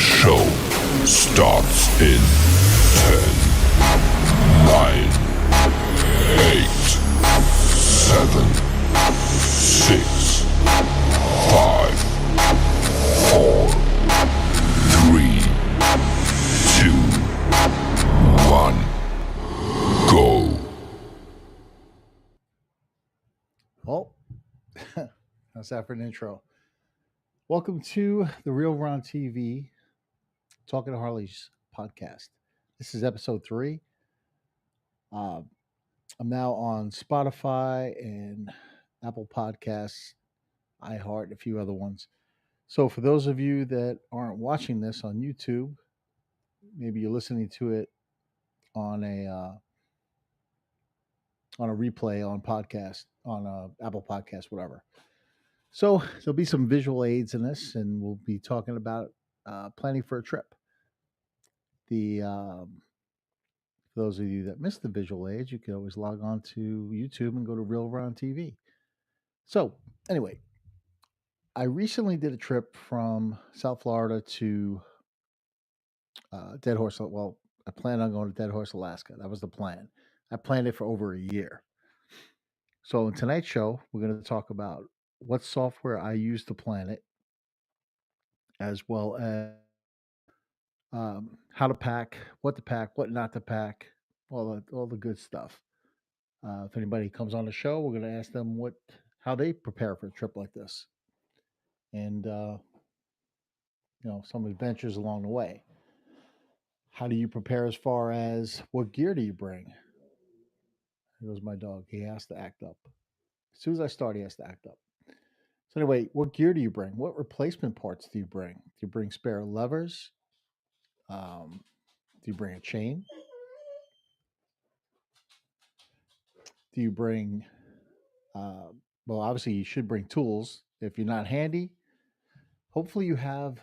show starts in 10, 9, 8, 7, 6, 5, 4, 3, 2, 1, go. Well, how's that for an intro? Welcome to the RealRonTV Talkin Harleys Podcast. This is episode 3. I'm now on Spotify and Apple Podcasts, iHeart, and a few other ones. So for those of you that aren't watching this on YouTube, maybe you're listening to it on a replay on podcast, on Apple Podcast, whatever. So there'll be some visual aids in this, and we'll be talking about planning for a trip. For those of you that missed the visual aids, you can always log on to YouTube and go to RealRonTV. So anyway, I recently did a trip from South Florida to Deadhorse. Well, I planned on going to Deadhorse, Alaska. That was the plan. I planned it for over a year. So in tonight's show, we're going to talk about what software I use to plan it, as well as how to pack, what not to pack, all the good stuff. If anybody comes on the show, we're going to ask them how they prepare for a trip like this, and some adventures along the way. How do you prepare as far as what gear do you bring? Here goes my dog. He has to act up. As soon as I start, he has to act up. So anyway, what gear do you bring? What replacement parts do you bring? Do you bring spare levers? Do you bring a chain? Do you bring, well, obviously you should bring tools. If you're not handy, hopefully you have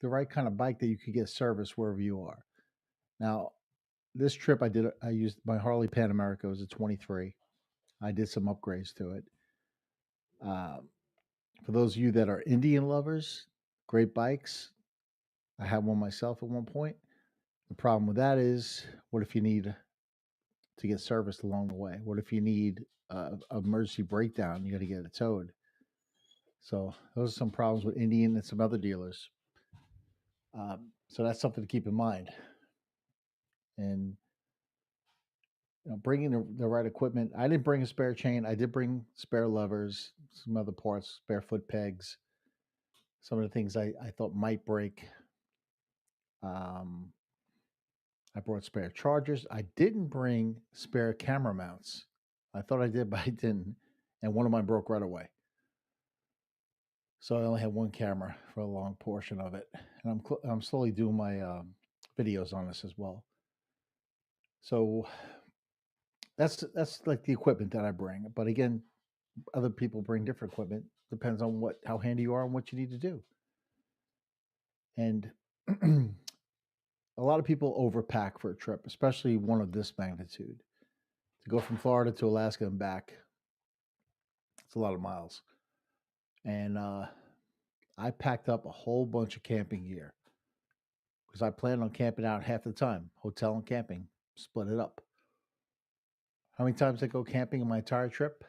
the right kind of bike that you could get service wherever you are. Now, this trip I used my Harley Pan America. It was a 23. I did some upgrades to it. For those of you that are Indian lovers, great bikes. I had one myself at one point. The problem with that is, what if you need to get serviced along the way? What if you need an emergency breakdown? You got to get it towed. So those are some problems with Indian and some other dealers. So that's something to keep in mind. And bringing the right equipment. I didn't bring a spare chain. I did bring spare levers, some other parts, spare foot pegs, some of the things I thought might break. I brought spare chargers. I didn't bring spare camera mounts. I thought I did, but I didn't. And one of mine broke right away. So I only had one camera for a long portion of it. And I'm slowly doing my videos on this as well. So that's like the equipment that I bring. But again, other people bring different equipment. Depends on how handy you are and what you need to do. And a lot of people overpack for a trip, especially one of this magnitude. To go from Florida to Alaska and back, it's a lot of miles. And I packed up a whole bunch of camping gear because I planned on camping out half the time, hotel and camping, split it up. How many times I go camping in my entire trip?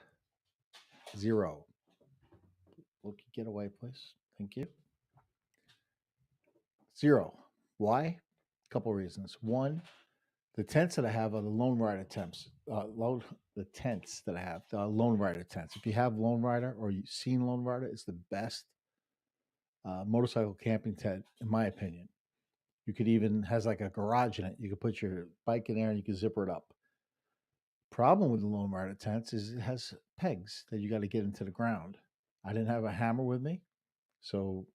0. Look, get away, please. Thank you. 0. Why? A couple of reasons. One, the tents that I have are the Lone Rider tents. The tents that I have, the Lone Rider tents. If you have Lone Rider or you've seen Lone Rider, it's the best motorcycle camping tent, in my opinion. You could even, has like a garage in it. You could put your bike in there and you can zipper it up. Problem with the Lone Rider tents is it has pegs that you got to get into the ground. I didn't have a hammer with me, so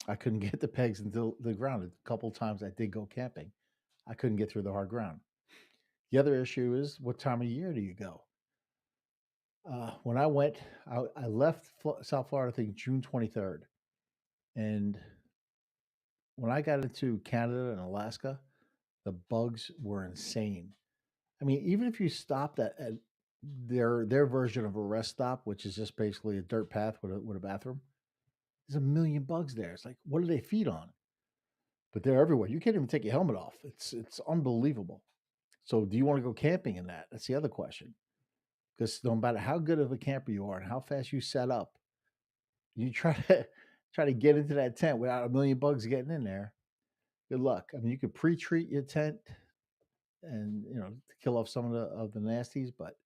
I couldn't get the pegs into the ground. A couple of times I did go camping. I couldn't get through the hard ground. The other issue is, what time of year do you go? When I went, I left South Florida, I think June 23rd. And when I got into Canada and Alaska, the bugs were insane. I mean, even if you stopped at their version of a rest stop, which is just basically a dirt path with a bathroom, there's a million bugs there. It's like, what do they feed on? but they're everywhere. You can't even take your helmet off. It's unbelievable. So, do you want to go camping in that? That's the other question. Because no matter how good of a camper you are and how fast you set up, you try to get into that tent without a million bugs getting in there. Good luck. I mean, you could pre-treat your tent and to kill off some of the nasties, but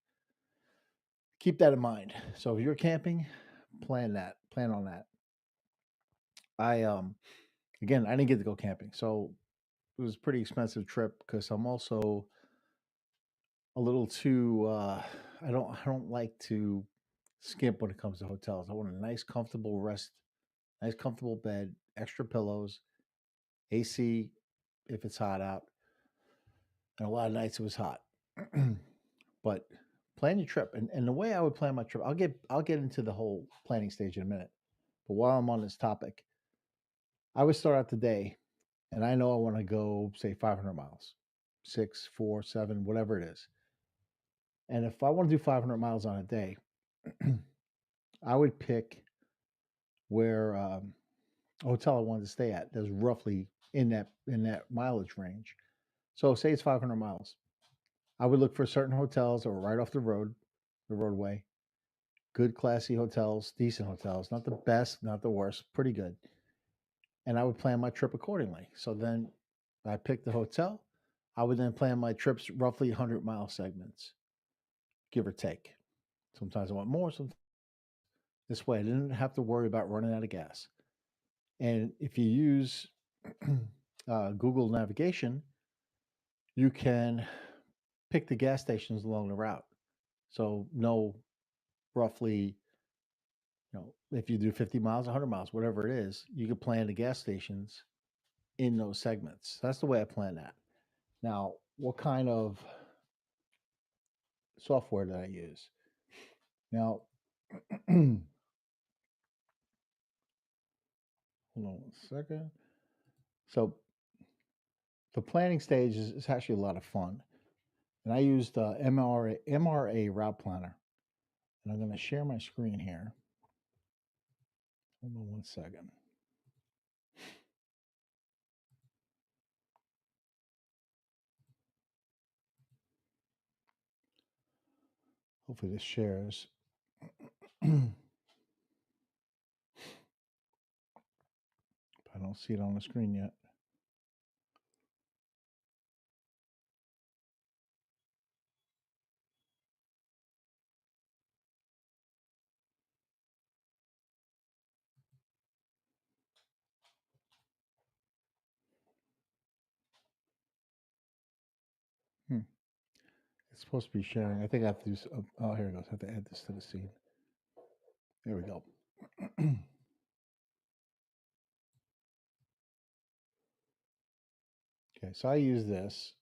keep that in mind. So if you're camping, plan on that. I again, I didn't get to go camping, so it was a pretty expensive trip because I'm also a little too I don't like to skimp when it comes to hotels. I want a nice comfortable rest, nice comfortable bed, extra pillows, AC if it's hot out. And a lot of nights it was hot. But plan your trip. And the way I would plan my trip, I'll get into the whole planning stage in a minute. But while I'm on this topic, I would start out the day and I know I want to go, say, 500 miles, 6, 4, 7, whatever it is. And if I want to do 500 miles on a day, I would pick where a hotel I wanted to stay at that's roughly in that mileage range. So say it's 500 miles. I would look for certain hotels that were right off the roadway. Good, classy hotels, decent hotels, not the best, not the worst, pretty good. And I would plan my trip accordingly. So then I picked the hotel. I would then plan my trips roughly 100-mile segments, give or take. Sometimes I want more. Sometimes this way I didn't have to worry about running out of gas. And if you use Google navigation, you can pick the gas stations along the route. So know roughly, if you do 50 miles, 100 miles, whatever it is, you can plan the gas stations in those segments. That's the way I plan that. Now, what kind of software did I use? Now, hold on one second. So the planning stage is actually a lot of fun. And I used MRA Route Planner. And I'm going to share my screen here. Hold on one second. Hopefully this shares. I don't see it on the screen yet. It's supposed to be sharing. I think I have to do. Oh, here it goes. I have to add this to the scene. There we go. Okay, so I use this.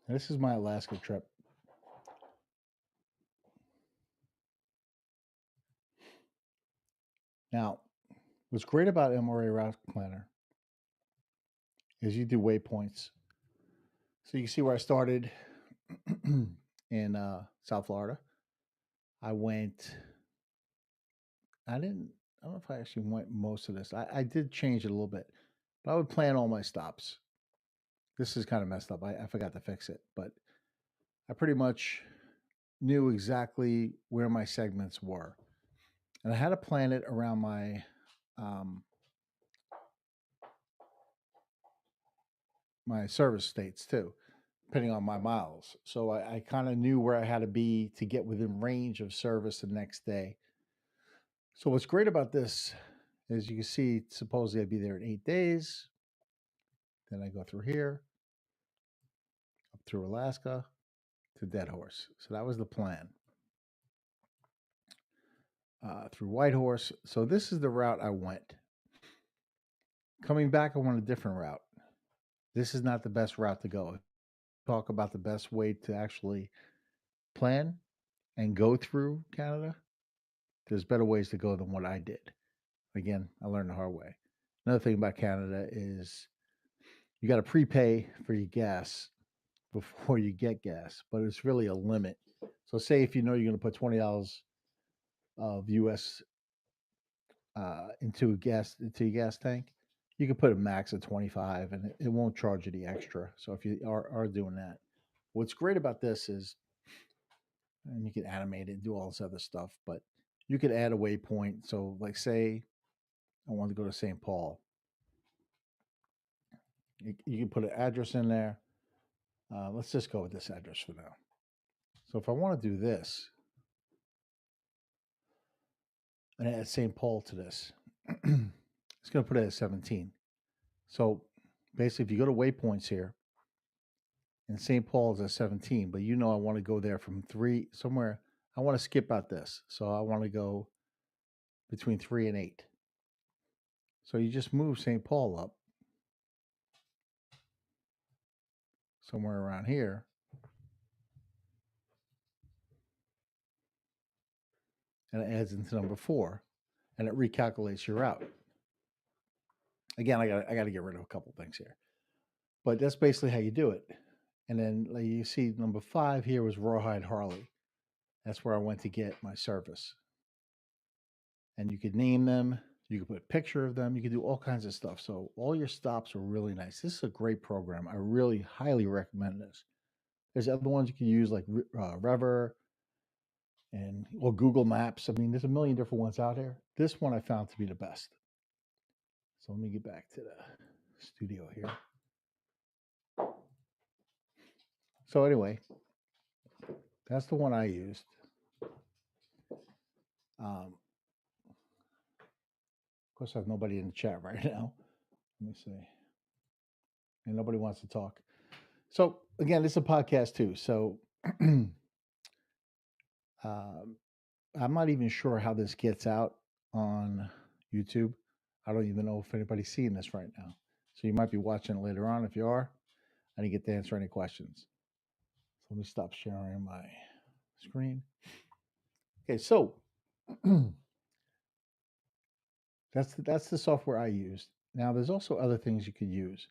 This is my Alaska trip. Now, what's great about MRA Route Planner is you do waypoints. So you can see where I started in South Florida. I don't know if I actually went most of this. I did change it a little bit, but I would plan all my stops. This is kind of messed up. I forgot to fix it, but I pretty much knew exactly where my segments were. And I had to plan it around my my service states too, depending on my miles. So I kind of knew where I had to be to get within range of service the next day. So what's great about this is you can see supposedly I'd be there in 8 days. Then I go through here, up through Alaska to Deadhorse. So that was the plan. Through Whitehorse. So this is the route I went. Coming back, I went a different route. This is not the best route to go. Talk about the best way to actually plan and go through Canada. There's better ways to go than what I did. Again, I learned the hard way. Another thing about Canada is you got to prepay for your gas before you get gas, but it's really a limit. So say if you know you're going to put $20 of US into your gas tank, you can put a max of 25 and it won't charge you the extra. So if you are doing that, what's great about this is, and you can animate it and do all this other stuff, but you could add a waypoint. So like say I want to go to St. Paul, you can put an address in there. Let's just go with this address for now. So if I want to do this and add St. Paul to this, it's going to put it at 17. So basically, if you go to waypoints here, and St. Paul is at 17, but I want to go there from 3 somewhere. I want to skip out this. So I want to go between 3 and 8. So you just move St. Paul up somewhere around here. And it adds into number 4. And it recalculates your route. Again, I got to get rid of a couple things here. But that's basically how you do it. And then like you see number 5 here was Rawhide Harley. That's where I went to get my service. And you could name them. You could put a picture of them. You could do all kinds of stuff. So all your stops are really nice. This is a great program. I really highly recommend this. There's other ones you can use like Rever or Google Maps. I mean, there's a million different ones out there. This one I found to be the best. So let me get back to the studio here. So anyway, that's the one I used. Of course, I have nobody in the chat right now. Let me see. And nobody wants to talk. So again, this is a podcast too. So I'm not even sure how this gets out on YouTube. I don't even know if anybody's seeing this right now. So you might be watching it later on. If you are, I didn't get to answer any questions. So let me stop sharing my screen. Okay, so that's the software I used. Now, there's also other things you could use.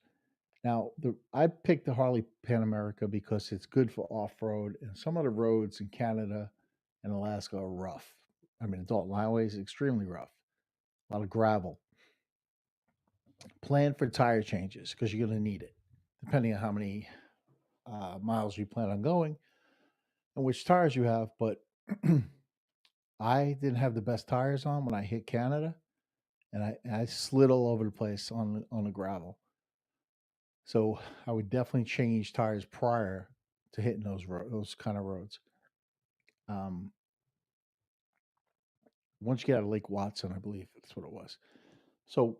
Now, I picked the Harley Pan America because it's good for off-road, and some of the roads in Canada and Alaska are rough. I mean, adult highways, extremely rough. A lot of gravel. Plan for tire changes because you're going to need it, depending on how many miles you plan on going and which tires you have. But I didn't have the best tires on when I hit Canada, and I slid all over the place on the gravel. So I would definitely change tires prior to hitting those kind of roads. Once you get out of Lake Watson, I believe that's what it was. So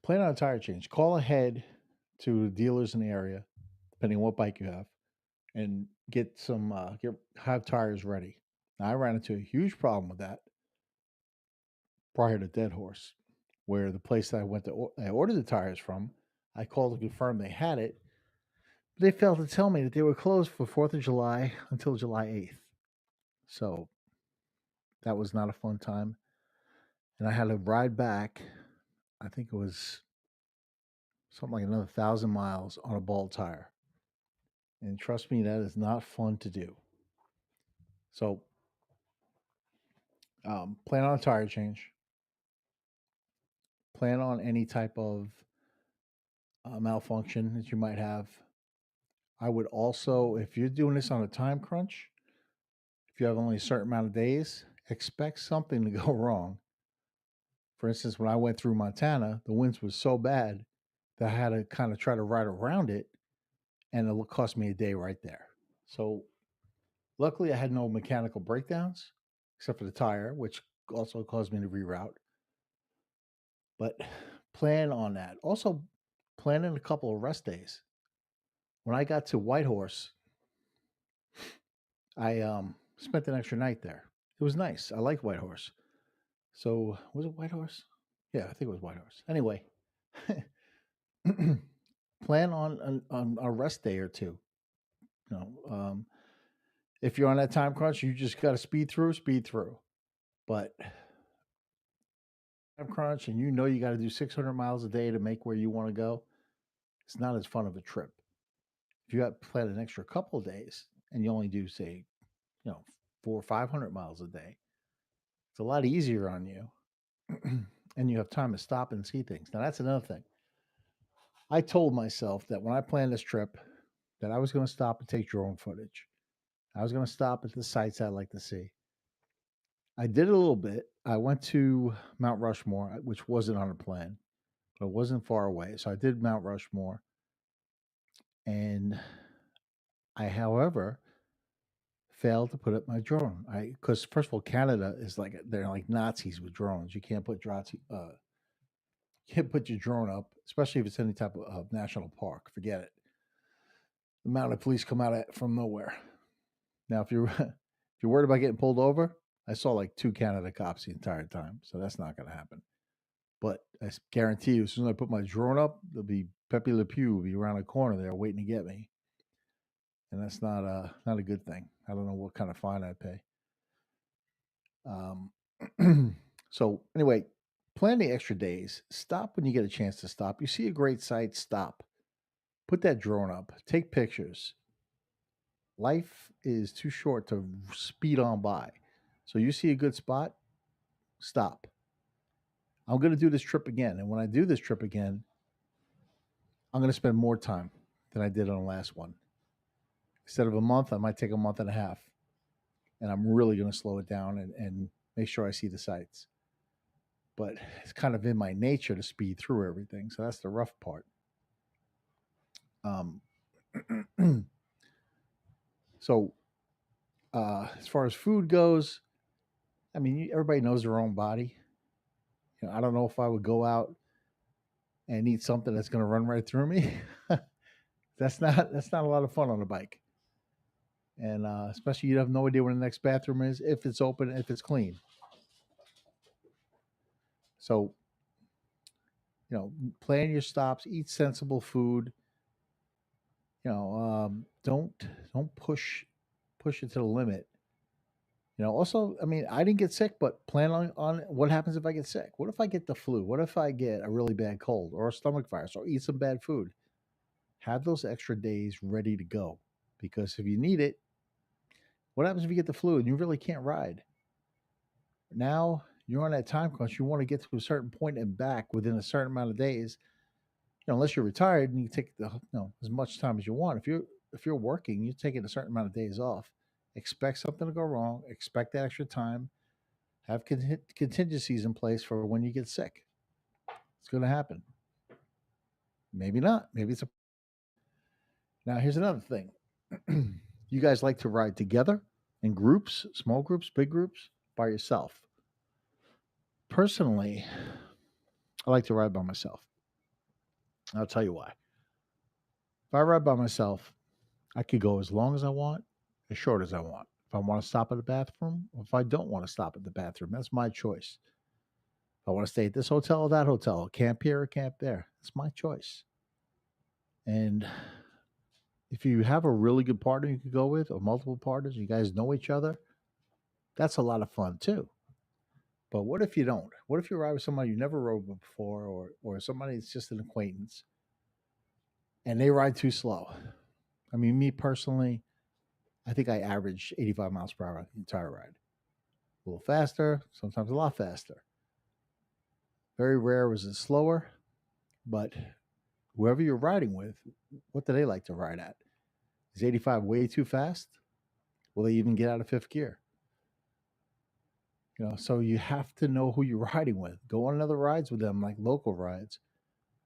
plan on a tire change. Call ahead to dealers in the area, depending on what bike you have, and have tires ready. Now, I ran into a huge problem with that prior to Deadhorse, where the place that I ordered the tires from, I called to confirm they had it. But they failed to tell me that they were closed for 4th of July until July 8th. So that was not a fun time. And I had to ride back, I think it was something like another 1,000 miles on a bald tire. And trust me, that is not fun to do. So plan on a tire change. Plan on any type of malfunction that you might have. I would also, if you're doing this on a time crunch, if you have only a certain amount of days, expect something to go wrong. For instance, when I went through Montana, the winds was so bad that I had to kind of try to ride around it, and it cost me a day right there. So luckily, I had no mechanical breakdowns, except for the tire, which also caused me to reroute. But plan on that. Also, plan in a couple of rest days. When I got to Whitehorse, I spent an extra night there. It was nice. I liked Whitehorse. So, was it Whitehorse? Yeah, I think it was Whitehorse. Anyway, plan on a rest day or two. If you're on that time crunch, you just got to speed through. But time crunch and you got to do 600 miles a day to make where you want to go, it's not as fun of a trip. If you got planned an extra couple of days and you only do, say, 400 or 500 miles a day, it's a lot easier on you. And you have time to stop and see things. Now, that's another thing. I told myself that when I planned this trip, that I was going to stop and take drone footage. I was going to stop at the sites I'd like to see. I did a little bit. I went to Mount Rushmore, which wasn't on the plan, but it wasn't far away. So I did Mount Rushmore. And I, however, failed to put up my drone. Because first of all, Canada is like, they're like Nazis with drones. You can't put your drone up, especially if it's any type of national park. Forget it. The mounted police come out from nowhere. Now, if you're worried about getting pulled over, I saw like 2 Canada cops the entire time, so that's not going to happen. But I guarantee you, as soon as I put my drone up, there'll be Pepe Le Pew will be around the corner there waiting to get me, and that's not a good thing. I don't know what kind of fine I'd pay. So anyway, plan the extra days. Stop when you get a chance to stop. You see a great site, stop. Put that drone up. Take pictures. Life is too short to speed on by. So you see a good spot, stop. I'm going to do this trip again. And when I do this trip again, I'm going to spend more time than I did on the last one. Instead of a month, I might take a month and a half. And I'm really going to slow it down and make sure I see the sights. But it's kind of in my nature to speed through everything. So that's the rough part. So as far as food goes, I mean, everybody knows their own body. I don't know if I would go out and eat something that's going to run right through me. That's not a lot of fun on a bike. And especially you have no idea where the next bathroom is, if it's open, if it's clean. So, plan your stops, eat sensible food. Don't push it to the limit. Also, I mean, I didn't get sick, but plan on what happens if I get sick. What if I get the flu? What if I get a really bad cold or a stomach virus or eat some bad food? Have those extra days ready to go, because if you need it, what happens if you get the flu and you really can't ride? Now you're on that time crunch. You want to get to a certain point and back within a certain amount of days. Unless you're retired and you take as much time as you want. If you're working, you're taking a certain amount of days off. Expect something to go wrong. Expect that extra time. Have contingencies in place for when you get sick. It's going to happen. Maybe not. Maybe it's a. Now here's another thing. You guys like to ride together in groups, small groups, big groups, by yourself. Personally, I like to ride by myself. I'll tell you why. If I ride by myself, I could go as long as I want, as short as I want. If I want to stop at the bathroom, or if I don't want to stop at the bathroom, that's my choice. If I want to stay at this hotel or that hotel, camp here or camp there, it's my choice. And if you have a really good partner you could go with, or multiple partners, you guys know each other, that's a lot of fun too. But what if you don't? What if you ride with somebody you never rode with before, or somebody that's just an acquaintance, and they ride too slow? I mean, me personally, I think I average 85 miles per hour the entire ride. A little faster, sometimes a lot faster. Very rare was it slower, but whoever you're riding with, what do they like to ride at? Is 85 way too fast? Will they even get out of fifth gear? So you have to know who you're riding with. Go on other rides with them, like local rides.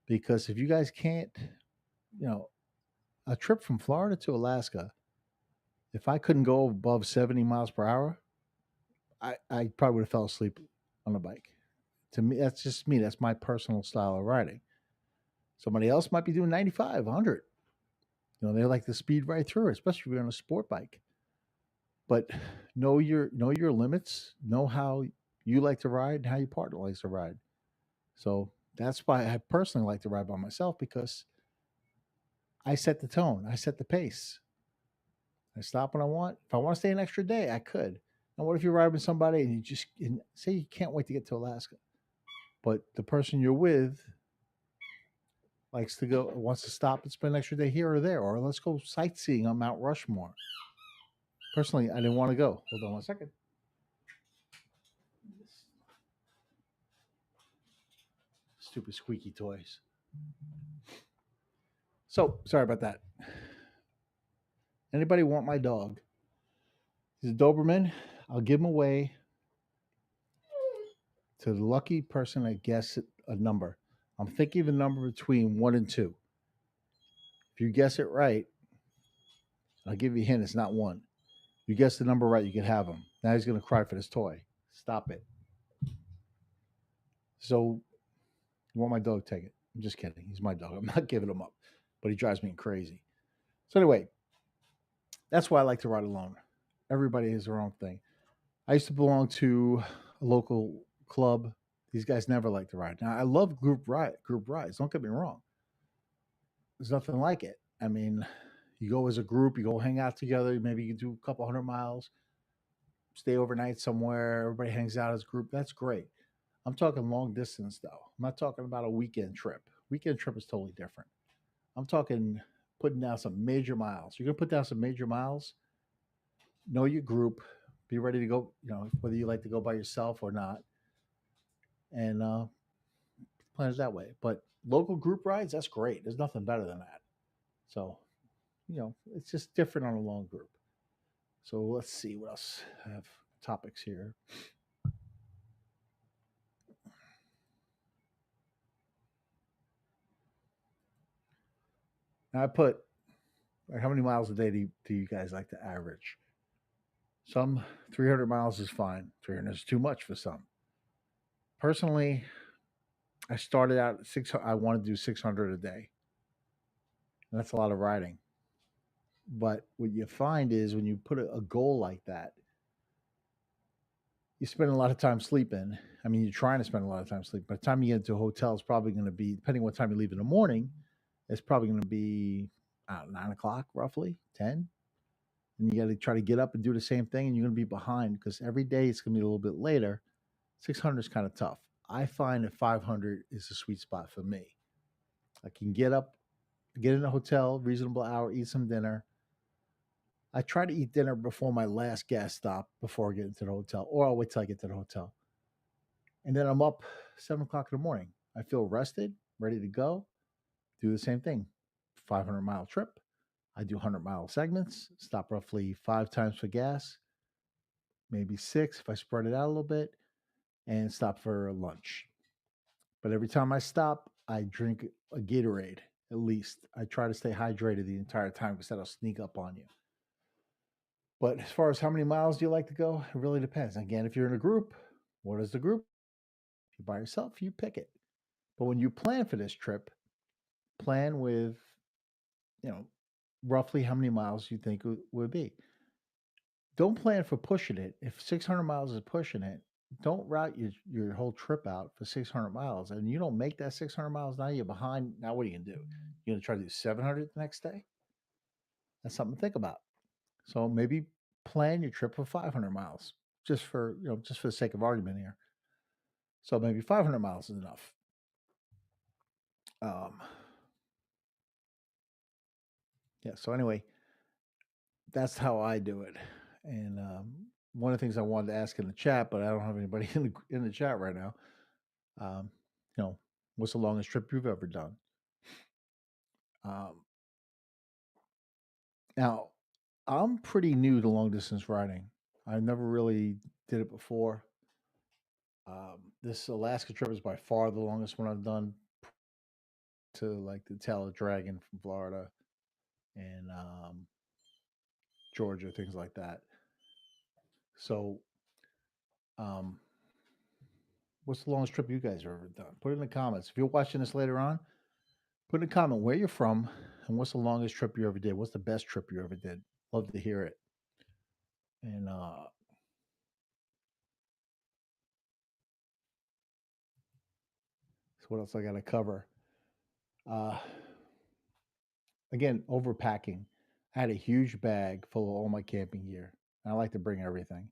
Because if you guys can't, a trip from Florida to Alaska, if I couldn't go above 70 miles per hour, I probably would have fell asleep on the bike. To me, that's just me. That's my personal style of riding. Somebody else might be doing 95, 100. They like to speed right through it, especially if you're on a sport bike. But know your limits. Know how you like to ride and how your partner likes to ride. So that's why I personally like to ride by myself, because I set the tone. I set the pace. I stop when I want. If I want to stay an extra day, I could. And what if you ride with somebody and you say you can't wait to get to Alaska, but the person you're with likes to go, wants to stop and spend an extra day here or there, or let's go sightseeing on Mount Rushmore. Personally, I didn't want to go. Hold on one second. Stupid squeaky toys. So sorry about that. Anybody want my dog? He's a Doberman. I'll give him away to the lucky person that guesses a number. I'm thinking of a number between 1 and 2. If you guess it right, I'll give you a hint. It's not 1. If you guess the number right, you can have him. Now he's going to cry for this toy. Stop it. So, you want my dog? Take it. I'm just kidding. He's my dog. I'm not giving him up, but he drives me crazy. So anyway, that's why I like to ride alone. Everybody has their own thing. I used to belong to a local club. These guys never like to ride. Now I love group rides. Don't get me wrong. There's nothing like it. I mean, you go as a group, you go hang out together. Maybe you do a couple 100 miles, stay overnight somewhere. Everybody hangs out as a group. That's great. I'm talking long distance though. I'm not talking about a weekend trip. Weekend trip is totally different. I'm talking putting down some major miles. You're gonna put down some major miles. Know your group. Be ready to go. Whether you like to go by yourself or not, and plan it that way. But local group rides, that's great. There's nothing better than that. So, it's just different on a long group. So let's see what else I have topics here. Now I put how many miles a day do you guys like to average? Some 300 miles is fine. 300 is too much for some. Personally, I started out at 600. I want to do 600 a day. And that's a lot of riding. But what you find is when you put a goal like that, you spend a lot of time sleeping. I mean, you're trying to spend a lot of time sleeping. By the time you get into a hotel, it's probably going to be, depending on what time you leave in the morning, it's probably going to be 9 o'clock, roughly 10. And you got to try to get up and do the same thing, and you're going to be behind because every day it's going to be a little bit later. 600 is kind of tough. I find that 500 is a sweet spot for me. I can get up, get in a hotel, reasonable hour, eat some dinner. I try to eat dinner before my last gas stop before I get into the hotel, or I'll wait till I get to the hotel. And then I'm up 7 o'clock in the morning. I feel rested, ready to go. Do the same thing. 500-mile trip. I do 100-mile segments, stop roughly 5 times for gas, maybe 6 if I spread it out a little bit, and stop for lunch. But every time I stop, I drink a Gatorade, at least. I try to stay hydrated the entire time because that'll sneak up on you. But as far as how many miles do you like to go, it really depends. Again, if you're in a group, what is the group? If you're by yourself, you pick it. But when you plan for this trip, plan with, roughly how many miles you think it would be. Don't plan for pushing it. If 600 miles is pushing it, don't route your whole trip out for 600 miles. And you don't make that 600 miles, now you're behind. Now what are you going to do? You're going to try to do 700 the next day? That's something to think about. So maybe plan your trip for 500 miles just for the sake of argument here. So maybe 500 miles is enough. So anyway, that's how I do it. And one of the things I wanted to ask in the chat, but I don't have anybody in the chat right now. What's the longest trip you've ever done? Now, I'm pretty new to long distance riding. I never really did it before. This Alaska trip is by far the longest one I've done, to like the tail of dragon from Florida and Georgia, things like that. So, what's the longest trip you guys have ever done? Put it in the comments. If you're watching this later on, put in a comment where you're from and what's the longest trip you ever did. What's the best trip you ever did? Love to hear it. And so what else I got to cover? Again, overpacking. I had a huge bag full of all my camping gear. I like to bring everything.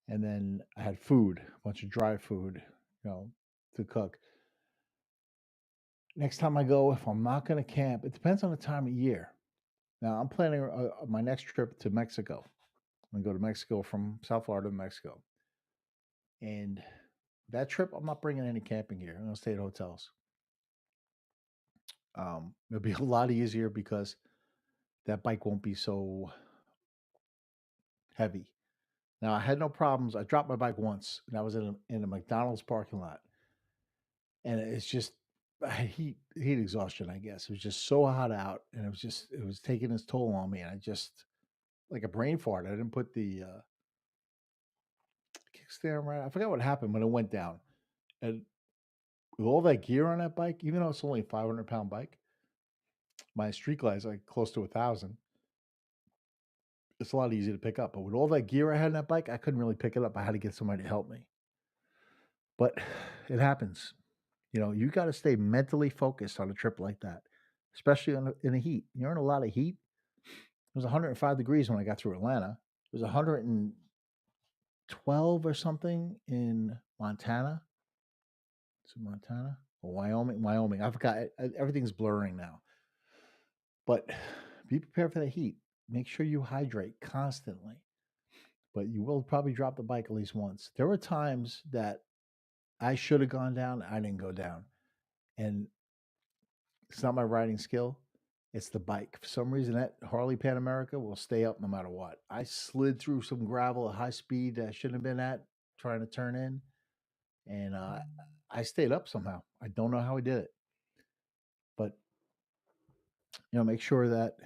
And then I had food, a bunch of dry food, to cook. next time I go, if I'm not going to camp, it depends on the time of year. Now, I'm planning my next trip to Mexico. I'm going to go to Mexico from South Florida to Mexico. And that trip, I'm not bringing any camping gear. I'm going to stay at hotels. It'll be a lot easier because that bike won't be so heavy. Now, I had no problems. I dropped my bike once, and I was in a McDonald's parking lot. And it's just heat exhaustion, I guess. It was just so hot out, and it was taking its toll on me. And I just, like a brain fart. I didn't put the kickstand right. I forgot what happened when it went down. And with all that gear on that bike, even though it's only a 500-pound bike, my street glide is like close to 1,000. It's a lot easier to pick up. But with all that gear I had on that bike, I couldn't really pick it up. I had to get somebody to help me. But it happens. You got to stay mentally focused on a trip like that, especially in the heat. You're in a lot of heat. It was 105 degrees when I got through Atlanta. It was 112 or something in Montana. Is it Montana or Wyoming? Wyoming. I forgot. Everything's blurring now. But be prepared for the heat. Make sure you hydrate constantly. But you will probably drop the bike at least once. There were times that I should have gone down. I didn't go down. And it's not my riding skill. It's the bike. For some reason, that Harley Pan America will stay up no matter what. I slid through some gravel at high speed that I shouldn't have been at, trying to turn in. And I stayed up somehow. I don't know how I did it. But, make sure that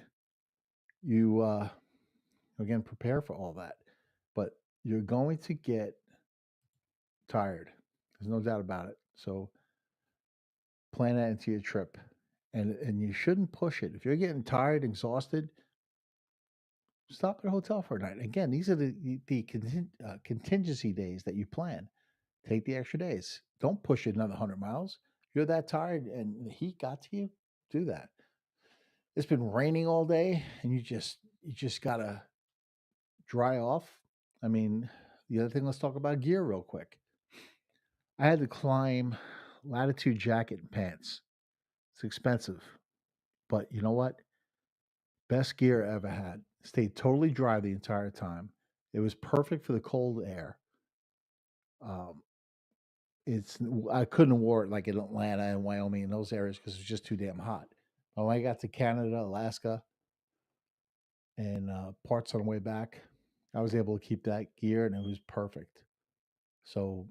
you, again, prepare for all that. But you're going to get tired. There's no doubt about it. So plan that into your trip. And you shouldn't push it. If you're getting tired, exhausted, stop at a hotel for a night. Again, these are the contingency days that you plan. Take the extra days. Don't push it another 100 miles. You're that tired and the heat got to you, do that. It's been raining all day and you just gotta dry off. I mean, the other thing, let's talk about gear real quick. I had to climb Latitude jacket and pants. It's expensive. But you know what? Best gear I ever had. Stayed totally dry the entire time. It was perfect for the cold air. I couldn't have wore it like in Atlanta and Wyoming and those areas because it was just too damn hot. But when I got to Canada, Alaska, and parts on the way back, I was able to keep that gear and it was perfect. So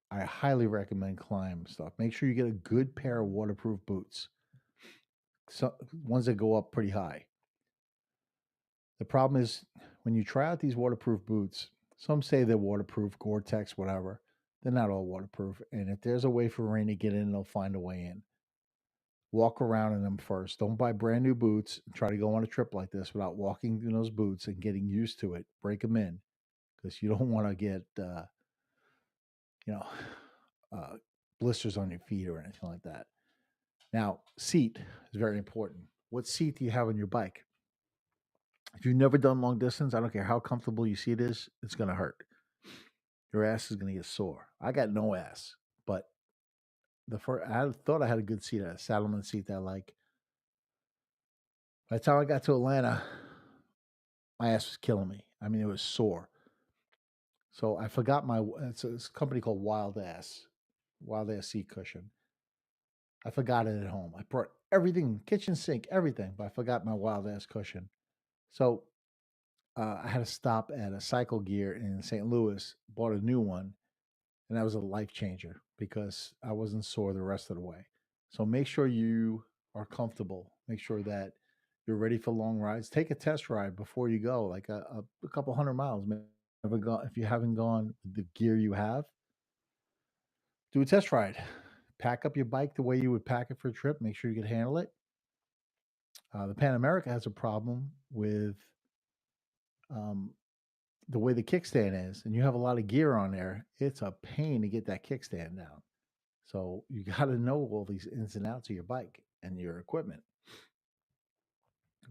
I highly recommend climb stuff. Make sure you get a good pair of waterproof boots. Ones that go up pretty high. The problem is when you try out these waterproof boots, some say they're waterproof, Gore-Tex, whatever. They're not all waterproof. And if there's a way for rain to get in, they'll find a way in. Walk around in them first. Don't buy brand new boots and try to go on a trip like this without walking in those boots and getting used to it. Break them in because you don't want to get, blisters on your feet or anything like that. Now, seat is very important. What seat do you have on your bike? If you've never done long distance, I don't care how comfortable your seat is, it's going to hurt. Your ass is going to get sore. I got no ass, but I thought I had a good seat, a Saddleman seat that I like. By the time I got to Atlanta, my ass was killing me. I mean, it was sore. So I forgot it's a company called Wild Ass seat cushion. I forgot it at home. I brought everything, kitchen sink, everything, but I forgot my Wild Ass cushion. So I had to stop at a Cycle Gear in St. Louis, bought a new one, and that was a life changer because I wasn't sore the rest of the way. So make sure you are comfortable. Make sure that you're ready for long rides. Take a test ride before you go, like a couple 100 miles. If you haven't gone with the gear you have, do a test ride. Pack up your bike the way you would pack it for a trip. Make sure you can handle it. The Pan America has a problem with the way the kickstand is, and you have a lot of gear on there. It's a pain to get that kickstand down. So you got to know all these ins and outs of your bike and your equipment.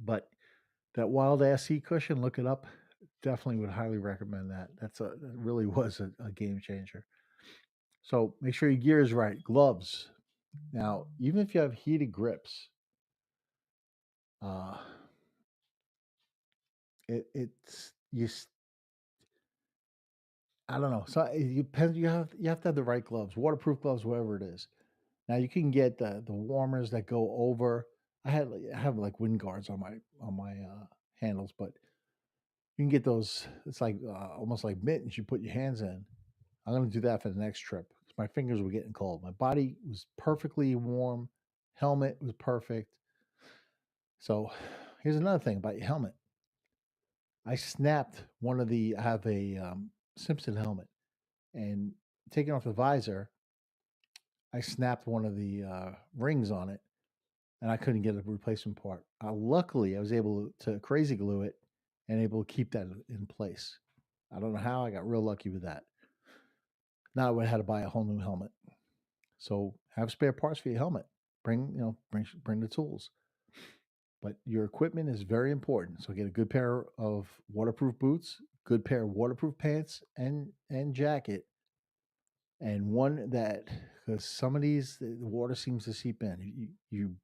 But that Wild Ass seat cushion, look it up. Definitely would highly recommend that. That really was a game changer. So make sure your gear is right. Gloves. Now, even if you have heated grips, uh, it's I don't know. So it depends. You have to have the right gloves, waterproof gloves, whatever it is. Now you can get the warmers that go over. I have like wind guards on my handles, but you can get those. It's like almost like mittens you put your hands in. I'm gonna do that for the next trip. My fingers were getting cold. My body was perfectly warm. Helmet was perfect. So here's another thing about your helmet. I snapped one of the. I have a Simpson helmet, and taking off the visor, I snapped one of the rings on it, and I couldn't get a replacement part. Luckily, I was able to crazy glue it and able to keep that in place. I don't know how I got real lucky with that. Now I would have had to buy a whole new helmet. So have spare parts for your helmet. Bring the tools. But your equipment is very important. So get a good pair of waterproof boots, good pair of waterproof pants and jacket, and one that, because some of these the water seems to seep in. You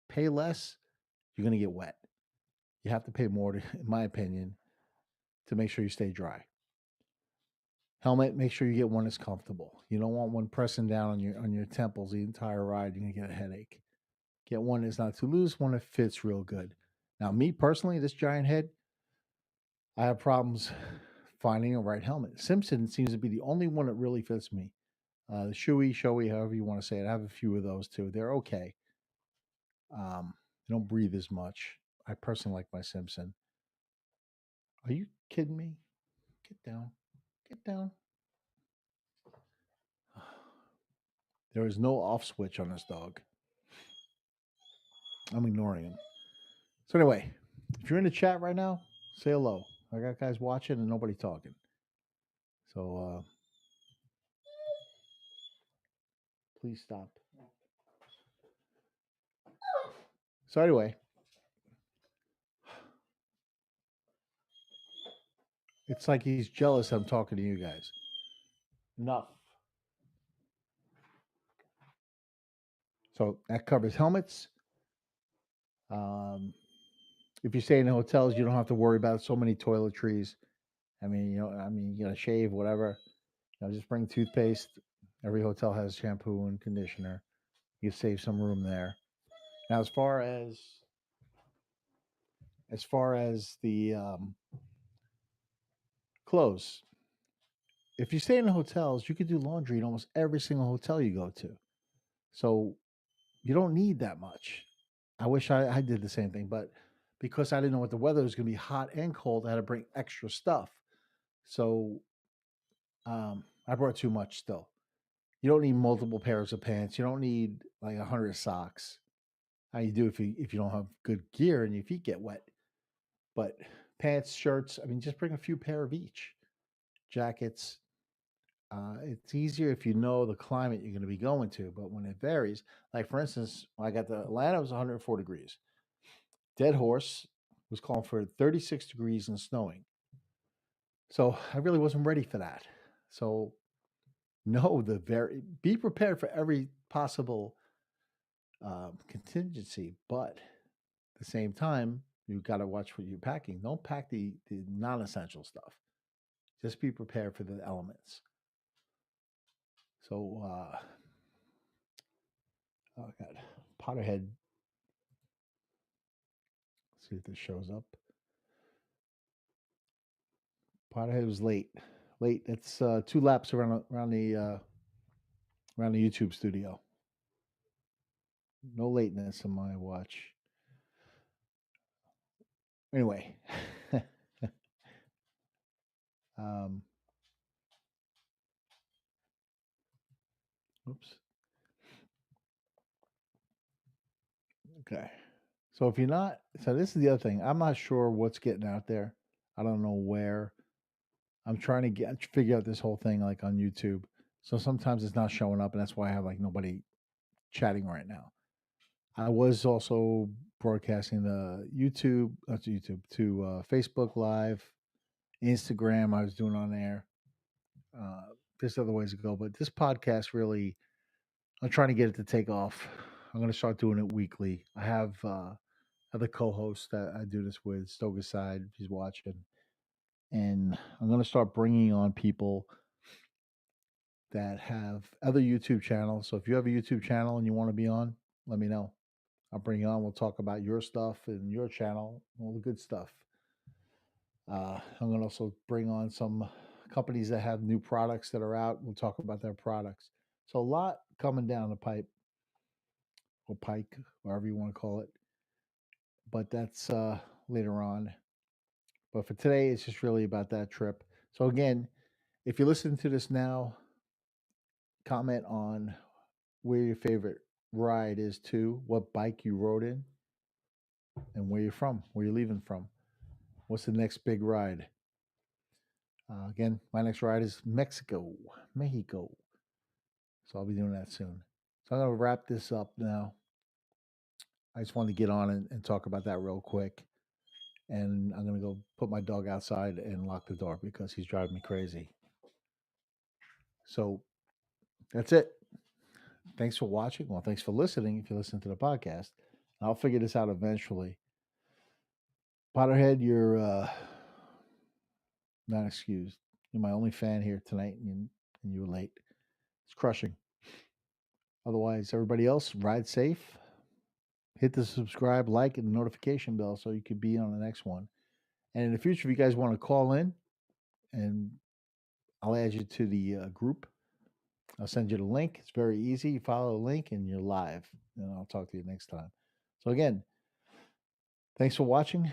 pay less, you're going to get wet. You have to pay more, in my opinion, to make sure you stay dry. Helmet, make sure you get one that's comfortable. You don't want one pressing down on your temples the entire ride. You're going to get a headache. Get one that's not too loose, one that fits real good. Now, me personally, this giant head, I have problems finding a right helmet. Simpson seems to be the only one that really fits me. The showy, however you want to say it. I have a few of those too. They're okay. They don't breathe as much. I personally like my Simpson. Are you kidding me? Get down. Get down. There is no off switch on this dog. I'm ignoring him. So anyway, if you're in the chat right now, say hello. I got guys watching and nobody talking. So please stop. So anyway, it's like he's jealous I'm talking to you guys. Enough. So that covers helmets. If you stay in hotels, you don't have to worry about so many toiletries. You gotta shave, whatever. Just bring toothpaste. Every hotel has shampoo and conditioner. You save some room there. Now, as far as the clothes, if you stay in hotels, you could do laundry in almost every single hotel you go to. So you don't need that much. I wish I did the same thing, but because I didn't know what the weather was going to be, hot and cold, I had to bring extra stuff. So I brought too much still. You don't need multiple pairs of pants. You don't need like 100 socks. How you do if you don't have good gear and your feet get wet. But pants, shirts, just bring a few pair of each. Jackets. It's easier if you know the climate you're going to be going to, but when it varies, like for instance, when I got to Atlanta, it was 104 degrees. Deadhorse was calling for 36 degrees and snowing. So I really wasn't ready for that. So be prepared for every possible contingency, but at the same time, you got to watch what you're packing. Don't pack the non-essential stuff. Just be prepared for the elements. So, oh God, Potterhead. Let's see if this shows up. Potterhead was late. It's 2 laps around the YouTube studio. No lateness on my watch. Anyway, oops. Okay. So this is the other thing. I'm not sure what's getting out there. I don't know where. I'm trying to figure out this whole thing like on YouTube. So sometimes it's not showing up, and that's why I have like nobody chatting right now. I was also broadcasting the YouTube to Facebook Live, Instagram. I was doing on there. There's other ways to go, but this podcast really, I'm trying to get it to take off. I'm going to start doing it weekly. I have other co-hosts that I do this with, Stogaside, if he's watching. And I'm going to start bringing on people that have other YouTube channels. So if you have a YouTube channel and you want to be on, let me know. I'll bring you on. We'll talk about your stuff and your channel, all the good stuff. I'm going to also bring on some companies that have new products that are out. We'll talk about their products. So a lot coming down the pipe or pike, whatever you want to call it. But that's later on. But for today, it's just really about that trip. So again, if you're listening to this now, comment on where your favorite ride is to, what bike you rode in, and where you're from, where you're leaving from. What's the next big ride? Again, my next ride is Mexico. So I'll be doing that soon. So I'm going to wrap this up now. I just wanted to get on and talk about that real quick. And I'm going to go put my dog outside and lock the door because he's driving me crazy. So that's it. Thanks for watching. Well, thanks for listening if you listen to the podcast. I'll figure this out eventually. Potterhead, you're not excused. You're my only fan here tonight, and you were late. It's crushing. Otherwise, everybody else, ride safe. Hit the subscribe, like, and the notification bell so you could be on the next one. And in the future, if you guys want to call in, and I'll add you to the group. I'll send you the link. It's very easy. You follow the link, and you're live. And I'll talk to you next time. So again, thanks for watching.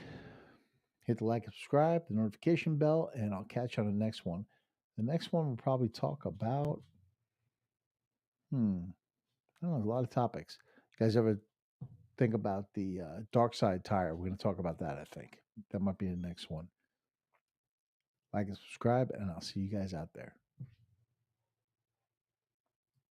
Hit the like and subscribe, the notification bell, and I'll catch you on the next one. The next one will probably talk about, I don't know, a lot of topics. You guys ever think about the dark side tire? We're going to talk about that, I think. That might be the next one. Like and subscribe, and I'll see you guys out there.